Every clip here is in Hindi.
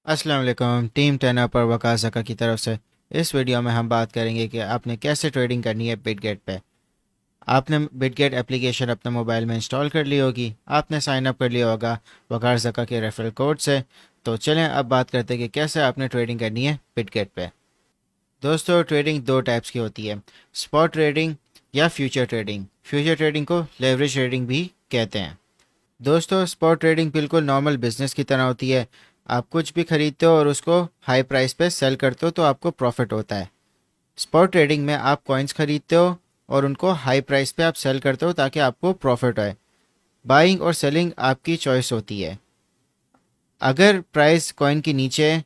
अस्सलाम वालेकुम। टीम 10 पर वकास ज़का की तरफ से इस वीडियो में हम बात करेंगे कि आपने कैसे ट्रेडिंग करनी है बिटगेट पे। आपने बिटगेट एप्लीकेशन अपने मोबाइल में इंस्टॉल कर ली होगी, आपने साइन अप कर लिया होगा वकास ज़का के रेफरल कोड से। तो चलें अब बात करते हैं कि कैसे आपने ट्रेडिंग करनी है बिटगेट पे। दोस्तों, ट्रेडिंग दो टाइप्स की होती है, स्पॉट ट्रेडिंग या फ्यूचर ट्रेडिंग। फ्यूचर ट्रेडिंग को लेवरेज ट्रेडिंग भी कहते हैं। दोस्तों, स्पॉट ट्रेडिंग बिल्कुल नॉर्मल बिजनेस की तरह होती है। आप कुछ भी खरीदते हो और उसको हाई प्राइस पे सेल करते हो तो आपको प्रॉफिट होता है। स्पॉट ट्रेडिंग में आप कॉइन्स खरीदते हो और उनको हाई प्राइस पे आप सेल करते हो ताकि आपको प्रॉफिट आए। बाइंग और सेलिंग आपकी चॉइस होती है। अगर प्राइस कॉइन की नीचे है,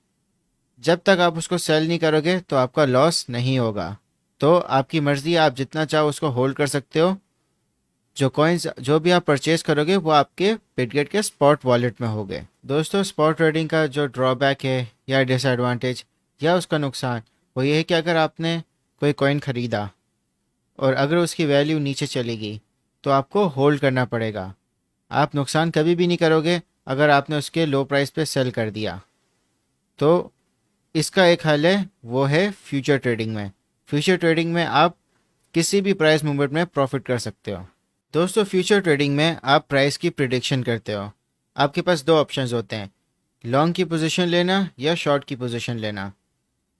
जब तक आप उसको सेल नहीं करोगे तो आपका लॉस नहीं होगा। तो आपकी मर्ज़ी, आप जितना चाहो उसको होल्ड कर सकते हो। जो कॉइन्स जो भी आप परचेज करोगे वो आपके बिटगेट के स्पॉट वॉलेट में होंगे। दोस्तों, स्पॉट ट्रेडिंग का जो ड्रॉबैक है या डिसएडवांटेज या उसका नुकसान, वो ये है कि अगर आपने कोई कॉइन ख़रीदा और अगर उसकी वैल्यू नीचे चली गई तो आपको होल्ड करना पड़ेगा। आप नुकसान कभी भी नहीं करोगे अगर आपने उसके लो प्राइस पे सेल कर दिया। तो इसका एक हल है, वो है फ्यूचर ट्रेडिंग में। फ्यूचर ट्रेडिंग में आप किसी भी प्राइस मूवमेंट में प्रॉफिट कर सकते हो। दोस्तों, फ्यूचर ट्रेडिंग में आप प्राइस की प्रिडिक्शन करते हो। आपके पास दो ऑप्शंस होते हैं, लॉन्ग की पोजीशन लेना या शॉर्ट की पोजीशन लेना।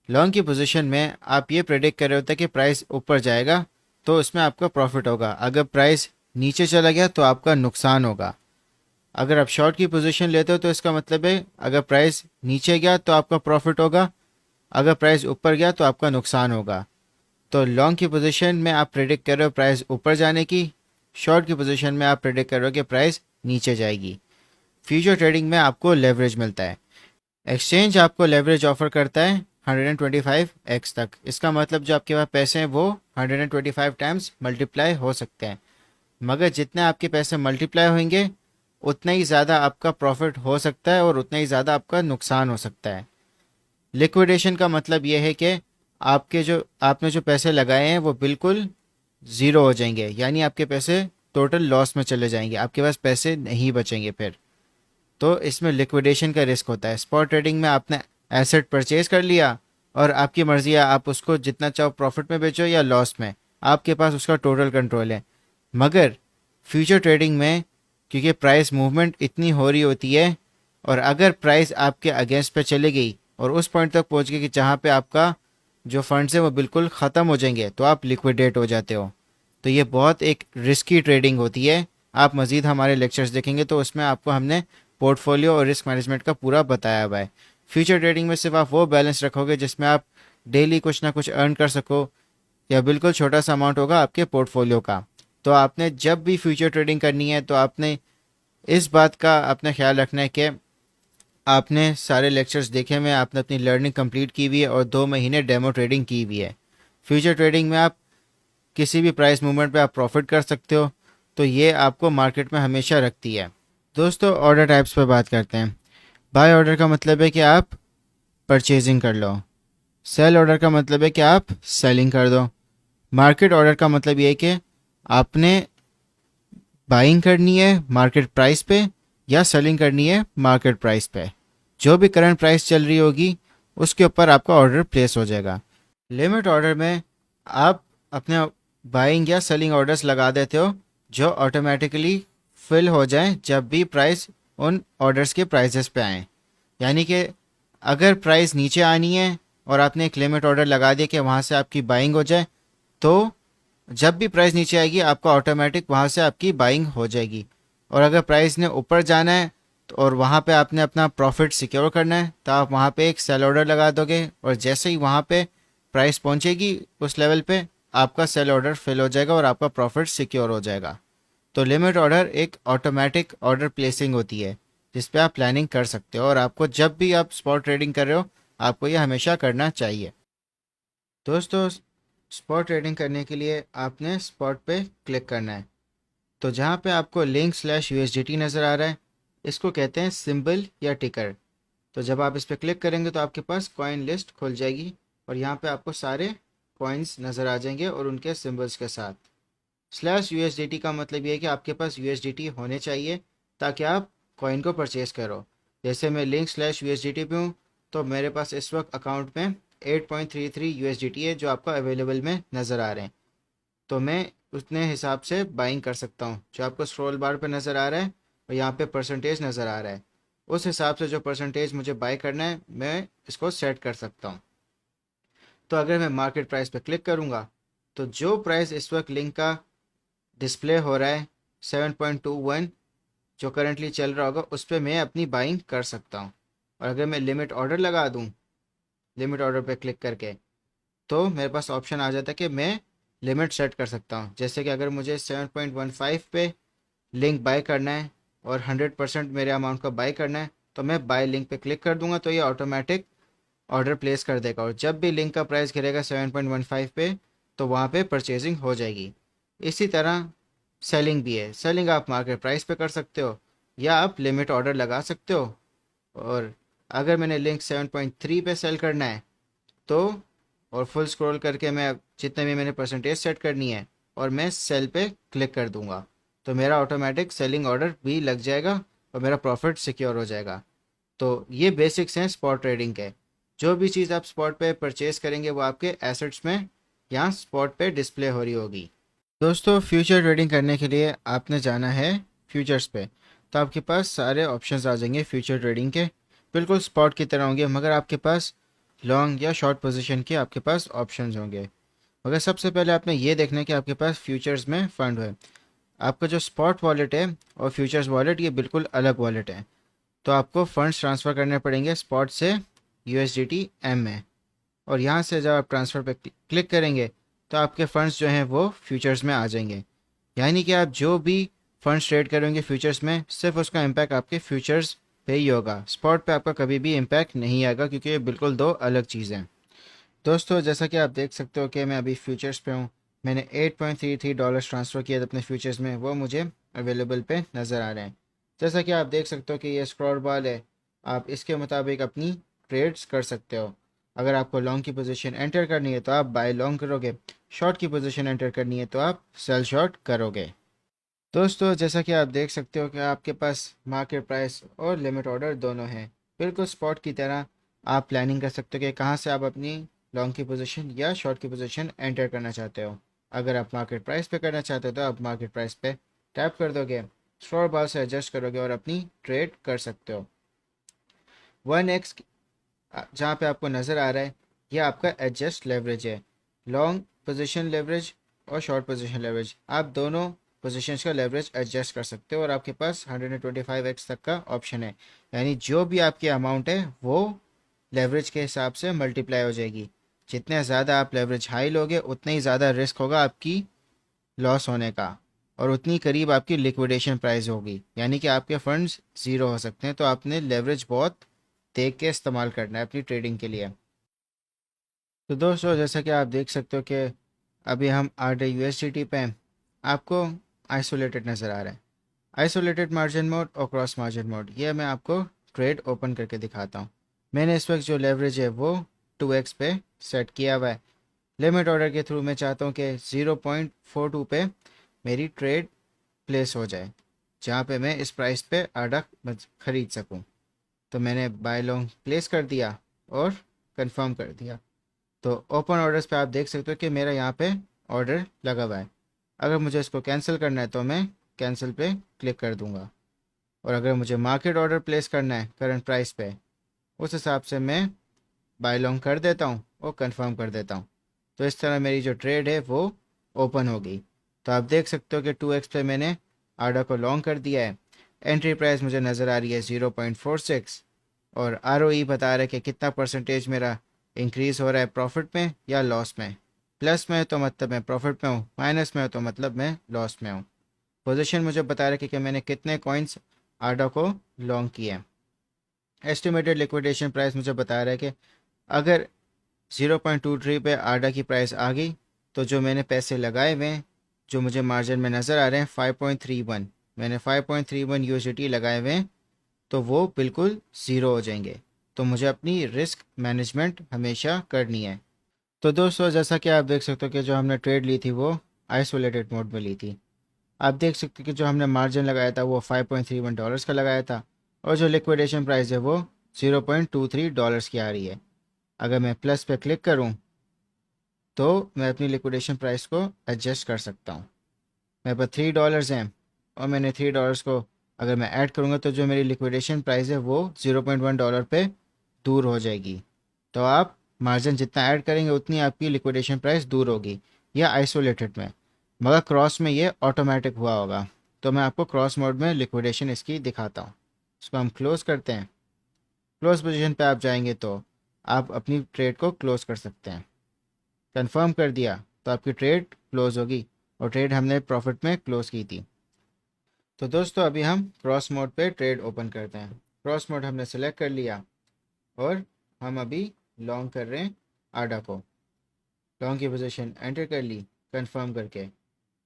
लॉन्ग की पोजीशन में आप ये प्रेडिक्ट कर रहे होते हैं कि प्राइस ऊपर जाएगा तो उसमें आपका प्रॉफिट होगा, अगर प्राइस नीचे चला गया तो आपका नुकसान होगा। अगर आप शॉर्ट की पोजीशन लेते हो तो इसका मतलब है अगर प्राइस नीचे गया तो आपका प्रॉफिट होगा, अगर प्राइस ऊपर गया तो आपका नुकसान होगा। तो लॉन्ग की पोजीशन में आप प्रेडिक्ट कर रहे हो प्राइस ऊपर जाने की, शॉर्ट की पोजीशन में आप प्रेडिक्ट कर रहे हो कि प्राइस नीचे जाएगी। फ्यूचर ट्रेडिंग में आपको लेवरेज मिलता है। एक्सचेंज आपको लेवरेज ऑफर करता है 125x तक। इसका मतलब जो आपके पास पैसे हैं वो 125 टाइम्स मल्टीप्लाई हो सकते हैं। मगर जितने आपके पैसे मल्टीप्लाई होंगे उतना ही ज़्यादा आपका प्रॉफिट हो सकता है और उतना ही ज़्यादा आपका नुकसान हो सकता है। लिक्विडेशन का मतलब ये है कि आपने जो पैसे लगाए हैं वो बिल्कुल ज़ीरो हो जाएंगे, यानी आपके पैसे टोटल लॉस में चले जाएंगे, आपके पास पैसे नहीं बचेंगे फिर। तो इसमें लिक्विडेशन का रिस्क होता है। स्पॉट ट्रेडिंग में आपने एसेट परचेज कर लिया और आपकी मर्जी है, आप उसको जितना चाहो प्रॉफिट में बेचो या लॉस में, आपके पास उसका टोटल कंट्रोल है। मगर फ्यूचर ट्रेडिंग में क्योंकि प्राइस मूवमेंट इतनी हो रही होती है और अगर प्राइस आपके अगेंस्ट पे चली गई और उस पॉइंट तक पहुंच गई कि जहां पे आपका जो फंड्स है वो बिल्कुल ख़त्म हो जाएंगे तो आप लिक्विडेट हो जाते हो। तो ये बहुत एक रिस्की ट्रेडिंग होती है। आप मज़ीद हमारे लेक्चर्स देखेंगे तो उसमें आपको हमने पोर्टफोलियो और रिस्क मैनेजमेंट का पूरा बताया हुआ है। फ्यूचर ट्रेडिंग में सिर्फ आप वो बैलेंस रखोगे जिसमें आप डेली कुछ ना कुछ अर्न कर सको, या बिल्कुल छोटा सा अमाउंट होगा आपके पोर्टफोलियो का। तो आपने जब भी फ्यूचर ट्रेडिंग करनी है तो आपने इस बात का अपना ख्याल रखना है कि आपने सारे लेक्चर्स देखे हुए हैं, आपने अपनी लर्निंग कंप्लीट की हुई है और 2 महीने डेमो ट्रेडिंग की हुई है। फ्यूचर ट्रेडिंग में आप किसी भी प्राइस मूवमेंट पे आप प्रॉफिट कर सकते हो, तो ये आपको मार्केट में हमेशा रखती है। दोस्तों, ऑर्डर टाइप्स पे बात करते हैं। बाय ऑर्डर का मतलब है कि आप परचेजिंग कर लो। सेल ऑर्डर का मतलब है कि आप सेलिंग कर दो। मार्केट ऑर्डर का मतलब ये है कि आपने बाइंग करनी है मार्केट प्राइस पे या सेलिंग करनी है मार्केट प्राइस पे। जो भी करंट प्राइस चल रही होगी उसके ऊपर आपका ऑर्डर प्लेस हो जाएगा। लिमिट ऑर्डर में आप अपने बाइंग या सेलिंग ऑर्डर्स लगा देते हो जो ऑटोमेटिकली फिल हो जाएं जब भी प्राइस उन ऑर्डर्स के प्राइसेस पे आए। यानी कि अगर प्राइस नीचे आनी है और आपने एक लिमिट ऑर्डर लगा दिया कि वहाँ से आपकी बाइंग हो जाए, तो जब भी प्राइस नीचे आएगी आपका ऑटोमेटिक वहाँ से आपकी बाइंग हो जाएगी। और अगर प्राइस ने ऊपर जाना है और वहाँ पे आपने अपना प्रॉफिट सिक्योर करना है तो आप वहाँ पे एक सेल ऑर्डर लगा दोगे और जैसे ही वहाँ पे प्राइस पहुँचेगी उस लेवल पे आपका सेल ऑर्डर फिल हो जाएगा और आपका प्रॉफिट सिक्योर हो जाएगा। तो लिमिट ऑर्डर एक ऑटोमेटिक ऑर्डर प्लेसिंग होती है जिस पे आप प्लानिंग कर सकते हो और आपको जब भी आप स्पॉट ट्रेडिंग कर रहे हो आपको ये हमेशा करना चाहिए। दोस्तों, स्पॉट ट्रेडिंग करने के लिए आपने स्पॉट पे क्लिक करना है। तो जहाँ पे आपको लिंक स्लैश यूएसडीटी नज़र आ रहा है, इसको कहते हैं सिंबल या टिकर। तो जब आप इस पर क्लिक करेंगे तो आपके पास कॉइन लिस्ट खुल जाएगी और यहाँ पे आपको सारे कॉइन्स नज़र आ जाएंगे और उनके सिंबल्स के साथ। स्लैश यूएसडीटी का मतलब ये है कि आपके पास यूएसडीटी होने चाहिए ताकि आप कॉइन को परचेज करो। जैसे मैं लिंक स्लैश यूएसडीटी पे हूँ तो मेरे पास इस वक्त अकाउंट में 8.33 USDT है जो आपको अवेलेबल में नज़र आ रहे हैं। तो मैं उतने हिसाब से बाइंग कर सकता हूँ। जो आपको स्क्रॉल बार पे नज़र आ रहा है और यहाँ पे परसेंटेज नज़र आ रहा है, उस हिसाब से जो परसेंटेज मुझे बाई करना है मैं इसको सेट कर सकता हूँ। तो अगर मैं मार्केट प्राइस पे क्लिक करूँगा तो जो प्राइस इस वक्त लिंक का डिस्प्ले हो रहा है 7.21 जो करंटली चल रहा होगा उस पर मैं अपनी बाइंग कर सकता हूँ। और अगर मैं लिमिट ऑर्डर लगा दूँ, लिमिट ऑर्डर पे क्लिक करके, तो मेरे पास ऑप्शन आ जाता है कि मैं लिमिट सेट कर सकता हूँ। जैसे कि अगर मुझे 7.15 पे लिंक बाय करना है और 100% मेरे अमाउंट का बाय करना है तो मैं बाय लिंक पे क्लिक कर दूंगा तो ये ऑटोमेटिक ऑर्डर प्लेस कर देगा। और जब भी लिंक का प्राइस गिरेगा 7.15 पे तो वहाँ पे परचेजिंग हो जाएगी। इसी तरह सेलिंग भी है। सेलिंग आप मार्केट प्राइस पे कर सकते हो या आप लिमिट ऑर्डर लगा सकते हो। और अगर मैंने लिंक 7.3 पे सेल करना है तो और फुल स्क्रॉल करके मैं जितने भी मैंने परसेंटेज सेट करनी है और मैं सेल पे क्लिक कर दूंगा तो मेरा ऑटोमेटिक सेलिंग ऑर्डर भी लग जाएगा और मेरा प्रॉफिट सिक्योर हो जाएगा। तो ये बेसिक्स हैं स्पॉट ट्रेडिंग के। जो भी चीज़ आप स्पॉट पे परचेज करेंगे वो आपके एसेट्स में यहाँ स्पॉट पे डिस्प्ले हो रही होगी। दोस्तों फ्यूचर ट्रेडिंग करने के लिए आपने जाना है फ्यूचर्स पे। तो आपके पास सारे ऑप्शंस आ जाएंगे फ्यूचर ट्रेडिंग के, बिल्कुल स्पॉट की तरह होंगे, मगर आपके पास लॉन्ग या शॉर्ट पोजीशन के आपके पास ऑप्शंस होंगे। मगर सबसे पहले आपने ये देखना है कि आपके पास फ्यूचर्स में फ़ंड है। आपका जो स्पॉट वॉलेट है और फ्यूचर्स वॉलेट ये बिल्कुल अलग वॉलेट है। तो आपको फंड्स ट्रांसफ़र करने पड़ेंगे स्पॉट से USDT M में। और यहाँ से जब आप ट्रांसफ़र पे क्लिक करेंगे तो आपके फ़ंड्स जो हैं वो फ्यूचर्स में आ जाएंगे। यानी कि आप जो भी फंड्स ट्रेड करेंगे फ्यूचर्स में सिर्फ उसका इम्पैक्ट आपके फ्यूचर्स पे ही होगा। स्पॉट पे आपका कभी भी इम्पैक्ट नहीं आएगा क्योंकि ये बिल्कुल दो अलग चीज़ें हैं। दोस्तों जैसा कि आप देख सकते हो कि मैं अभी फ्यूचर्स पे हूँ। मैंने $8.33 ट्रांसफ़र किया था अपने फ्यूचर्स में, वो मुझे अवेलेबल पे नज़र आ रहे हैं। जैसा कि आप देख सकते हो कि ये स्क्रॉल बार है, आप इसके मुताबिक अपनी ट्रेड्स कर सकते हो। अगर आपको लॉन्ग की पोजीशन एंटर करनी है तो आप बाय लॉन्ग करोगे, शॉर्ट की पोजीशन एंटर करनी है तो आप सेल शॉर्ट करोगे। दोस्तों जैसा कि आप देख सकते हो कि आपके पास मार्केट प्राइस और लिमिट ऑर्डर दोनों हैं। बिल्कुल स्पॉट की तरह आप प्लानिंग कर सकते हो कि कहाँ से आप अपनी लॉन्ग की पोजीशन या शॉर्ट की पोजीशन एंटर करना चाहते हो। अगर आप मार्केट प्राइस पे करना चाहते हो तो आप मार्केट प्राइस पे टैप कर दोगे, स्क्रॉल बार से एडजस्ट करोगे और अपनी ट्रेड कर सकते हो। 1x जहाँ पे आपको नज़र आ रहा है ये आपका एडजस्ट लेवरेज है। लॉन्ग पोजीशन लेवरेज और शॉर्ट पोजीशन लेवरेज आप दोनों पोजीशंस का लेवरेज एडजस्ट कर सकते हो और आपके पास 125x तक का ऑप्शन है। यानी जो भी आपकी अमाउंट है वो लेवरेज के हिसाब से मल्टीप्लाई हो जाएगी। जितने ज़्यादा आप लेवरेज हाई लोगे उतना ही ज़्यादा रिस्क होगा आपकी लॉस होने का और उतनी करीब आपकी लिक्विडेशन प्राइस होगी, यानी कि आपके फंड्स ज़ीरो हो सकते हैं। तो आपने लेवरेज बहुत देख के इस्तेमाल करना है अपनी ट्रेडिंग के लिए। तो दोस्तों जैसा कि आप देख सकते हो कि अभी हम RD USDT पे हैं, आपको आइसोलेटेड नज़र आ रहा है। आइसोलेटेड मार्जिन मोड और क्रॉस मार्जिन मोड ये मैं आपको ट्रेड ओपन करके दिखाता हूँ। मैंने इस वक्त जो लेवरेज है वो 2x पे सेट किया हुआ है। लिमिट ऑर्डर के थ्रू मैं चाहता हूँ कि 0.42 पे मेरी ट्रेड प्लेस हो जाए जहाँ पे मैं इस प्राइस पे आडा खरीद सकूँ। तो मैंने बाय लॉन्ग प्लेस कर दिया और कंफर्म कर दिया। तो ओपन ऑर्डर्स पे आप देख सकते हो कि मेरा यहाँ पे ऑर्डर लगा हुआ है। अगर मुझे इसको कैंसिल करना है तो मैं कैंसिल पे क्लिक कर दूंगा। और अगर मुझे मार्केट ऑर्डर प्लेस करना है करंट प्राइस पे, उस हिसाब से मैं बाय लॉन्ग कर देता हूँ और कंफर्म कर देता हूँ। तो इस तरह मेरी जो ट्रेड है वो ओपन हो गई। तो आप देख सकते हो कि 2x पे मैंने आडा को लॉन्ग कर दिया है। एंट्री प्राइस मुझे नज़र आ रही है 0.46 और ROE बता रहा है कि कितना परसेंटेज मेरा इंक्रीज़ हो रहा है प्रॉफिट में या लॉस में। प्लस में है तो मतलब मैं प्रॉफिट में हूँ, माइनस में है तो मतलब मैं लॉस में हूँ। पोजीशन मुझे बता रहा है कि मैंने कितने कॉइन्स आडा को लॉन्ग किए हैं। एस्टिमेटेड लिक्विडेशन प्राइस मुझे बता रहा है कि अगर 0.23 पे आडा की प्राइस आ गई तो जो मैंने पैसे लगाए हुए हैं जो मुझे मार्जिन में नज़र आ रहे हैं 5.31, मैंने 5.31 USDT लगाए हुए हैं तो वो बिल्कुल ज़ीरो हो जाएंगे। तो मुझे अपनी रिस्क मैनेजमेंट हमेशा करनी है। तो दोस्तों जैसा कि आप देख सकते हो कि जो हमने ट्रेड ली थी वो आइसोलेटेड मोड में ली थी। आप देख सकते हो कि जो हमने मार्जिन लगाया था वो $5.31 का लगाया था और जो लिक्विडेशन प्राइस है वो $0.23 की आ रही है। अगर मैं प्लस पे क्लिक करूं तो मैं अपनी लिक्विडेशन प्राइस को एडजस्ट कर सकता हूं। मेरे पास $3 हैं और मैंने $3 को अगर मैं ऐड करूंगा तो जो मेरी लिक्विडेशन प्राइस है वो $0.1 पे दूर हो जाएगी। तो आप मार्जिन जितना ऐड करेंगे उतनी आपकी लिक्विडेशन प्राइस दूर होगी, या आइसोलेटेड में। मगर क्रॉस में ये ऑटोमेटिक हुआ होगा। तो मैं आपको क्रॉस मोड में लिक्विडेशन इसकी दिखाता हूँ। इसको हम क्लोज़ करते हैं। क्लोज पोजीशन पे आप जाएंगे तो आप अपनी ट्रेड को क्लोज कर सकते हैं। कंफर्म कर दिया तो आपकी ट्रेड क्लोज होगी, और ट्रेड हमने प्रॉफिट में क्लोज की थी। तो दोस्तों अभी हम क्रॉस मोड पे ट्रेड ओपन करते हैं। क्रॉस मोड हमने सेलेक्ट कर लिया और हम अभी लॉन्ग कर रहे हैं आडा को। लॉन्ग की पोजीशन एंटर कर ली कंफर्म करके।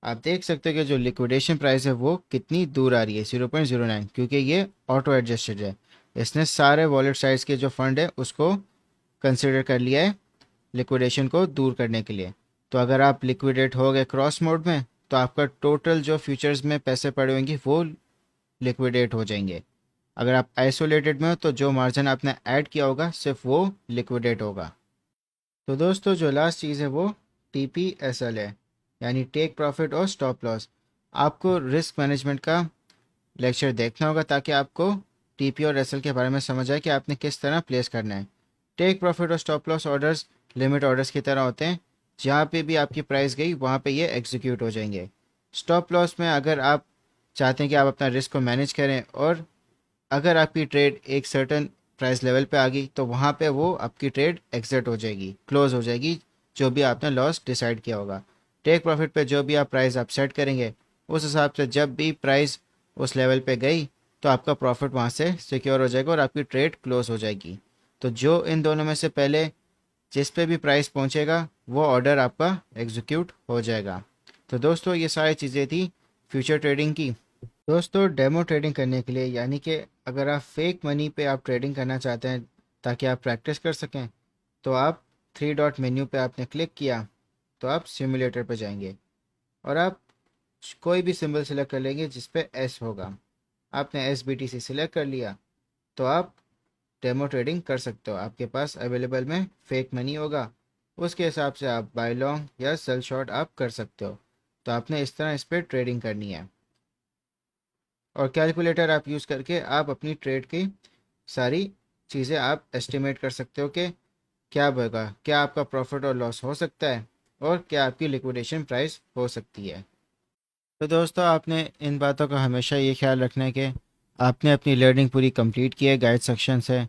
आप देख सकते हो कि जो लिक्विडेशन प्राइस है वो कितनी दूर आ रही है, 0.09, क्योंकि ये ऑटो एडजस्टेड है। इसने सारे वॉलेट साइज के जो फंड है उसको कंसिडर कर लिया है लिक्विडेशन को दूर करने के लिए। तो अगर आप लिक्विडेट हो गए क्रॉस मोड में तो आपका टोटल जो फ्यूचर्स में पैसे पड़े होंगे वो लिक्विडेट हो जाएंगे। अगर आप आइसोलेटेड में हो तो जो मार्जिन आपने ऐड किया होगा सिर्फ वो लिक्विडेट होगा। तो दोस्तों जो लास्ट चीज़ है वो TPSL है, यानी टेक प्रॉफिट और स्टॉप लॉस। आपको रिस्क मैनेजमेंट का लेक्चर देखना होगा ताकि आपको TP और SL के बारे में समझ आए कि आपने किस तरह प्लेस करना है। टेक प्रॉफिट और stop loss orders limit orders की तरह होते हैं, जहाँ पे भी आपकी प्राइस गई वहाँ पे ये एग्जीक्यूट हो जाएंगे। स्टॉप लॉस में अगर आप चाहते हैं कि आप अपना रिस्क को मैनेज करें और अगर आपकी ट्रेड एक सर्टन प्राइस लेवल पे आ गई तो वहाँ पे वो आपकी ट्रेड एग्जिट हो जाएगी, क्लोज हो जाएगी, जो भी आपने लॉस डिसाइड किया होगा। टेक प्रॉफिट पे जो भी आप प्राइस आप सेट करेंगे उस हिसाब से जब भी प्राइस उस लेवल पे गई तो आपका प्रॉफिट वहाँ से सिक्योर हो जाएगा और आपकी ट्रेड क्लोज हो जाएगी। तो जो इन दोनों में से पहले जिस पे भी प्राइस पहुँचेगा वो ऑर्डर आपका एग्जीक्यूट हो जाएगा। तो दोस्तों ये सारी चीज़ें थी फ्यूचर ट्रेडिंग की। दोस्तों डेमो ट्रेडिंग करने के लिए, यानी कि अगर आप फेक मनी पे आप ट्रेडिंग करना चाहते हैं ताकि आप प्रैक्टिस कर सकें, तो आप थ्री डॉट मेन्यू पे आपने क्लिक किया तो आप सिमुलेटर पे जाएंगे और आप कोई भी सिंबल सेलेक्ट कर लेंगे जिस पे S होगा। आपने SBTC सिलेक्ट कर लिया तो आप डेमो ट्रेडिंग कर सकते हो। आपके पास अवेलेबल में फेक मनी होगा, उसके हिसाब से आप बाय लॉन्ग या सेल शॉर्ट आप कर सकते हो। तो आपने इस तरह इस पर ट्रेडिंग करनी है, और कैलकुलेटर आप यूज़ करके आप अपनी ट्रेड की सारी चीज़ें आप एस्टिमेट कर सकते हो कि क्या होगा, क्या आपका प्रॉफिट और लॉस हो सकता है और क्या आपकी लिक्विडेशन प्राइस हो सकती है। तो दोस्तों आपने इन बातों का हमेशा ये ख्याल रखना है कि आपने अपनी लर्निंग पूरी कंप्लीट की है गाइड सेक्शन से,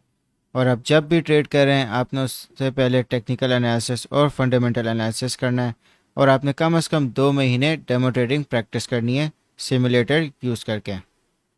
और अब जब भी ट्रेड कर रहे हैं आपने उससे पहले टेक्निकल एनालिसिस और फंडामेंटल एनालिसिस करना है, और आपने कम से कम 2 महीने डेमो ट्रेडिंग प्रैक्टिस करनी है सिमुलेटर यूज़ करके।